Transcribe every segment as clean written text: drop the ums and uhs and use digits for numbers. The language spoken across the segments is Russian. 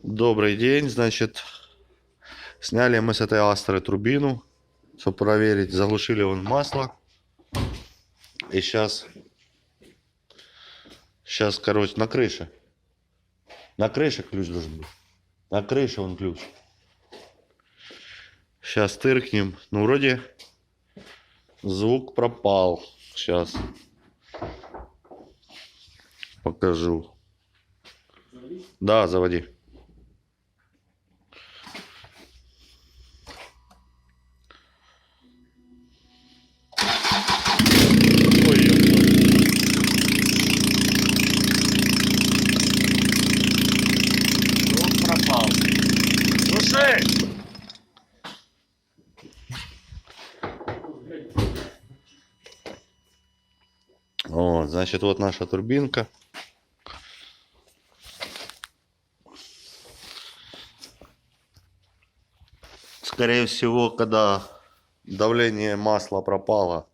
Добрый день, значит, сняли мы с этой Астры турбину, чтобы проверить, заглушили он масло. И сейчас, короче, на крыше ключ должен быть. На крыше он ключ. Сейчас тыркнем. Ну, вроде звук пропал. Сейчас покажу. Да, заводи. Пропал. Слушай! Вот, значит, вот наша турбинка. Скорее всего, когда давление масла пропало,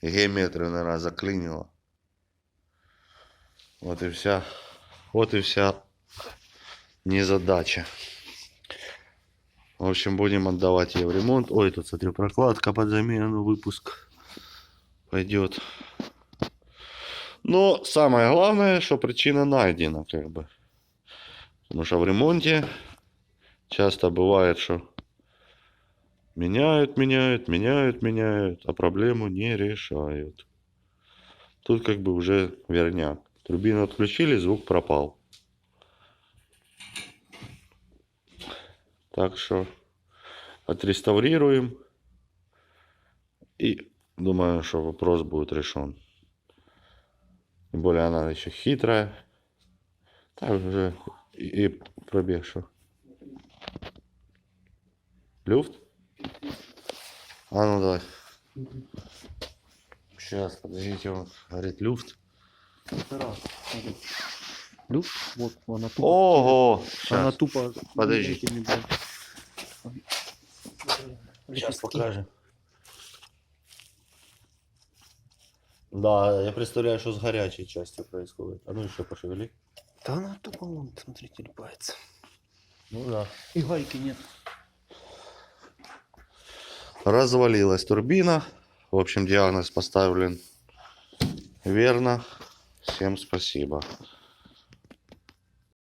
геометрию, наверное, заклинило. Вот и вся незадача. В общем, будем отдавать ее в ремонт. Ой, тут, смотри, прокладка под замену, выпуск пойдет. Но самое главное, что причина найдена, как бы. Потому что в ремонте часто бывает, что меняют, а проблему не решают. Тут как бы уже верняк. Турбину отключили, звук пропал. Так что отреставрируем. И думаю, что вопрос будет решен. Тем более она еще хитрая. Так уже и пробег, что. Люфт? А ну давай. Сейчас, подождите, он говорит люфт. Люфт, вот она тупо. Ого! Она Сейчас, тупо. подожди. Сейчас покажем. Да, я представляю, что с горячей частью происходит. А ну еще пошевели. Да она тупо, вон, смотри, телепается. Ну да. И гайки нет. Развалилась турбина. В общем, диагноз поставлен верно. Всем спасибо.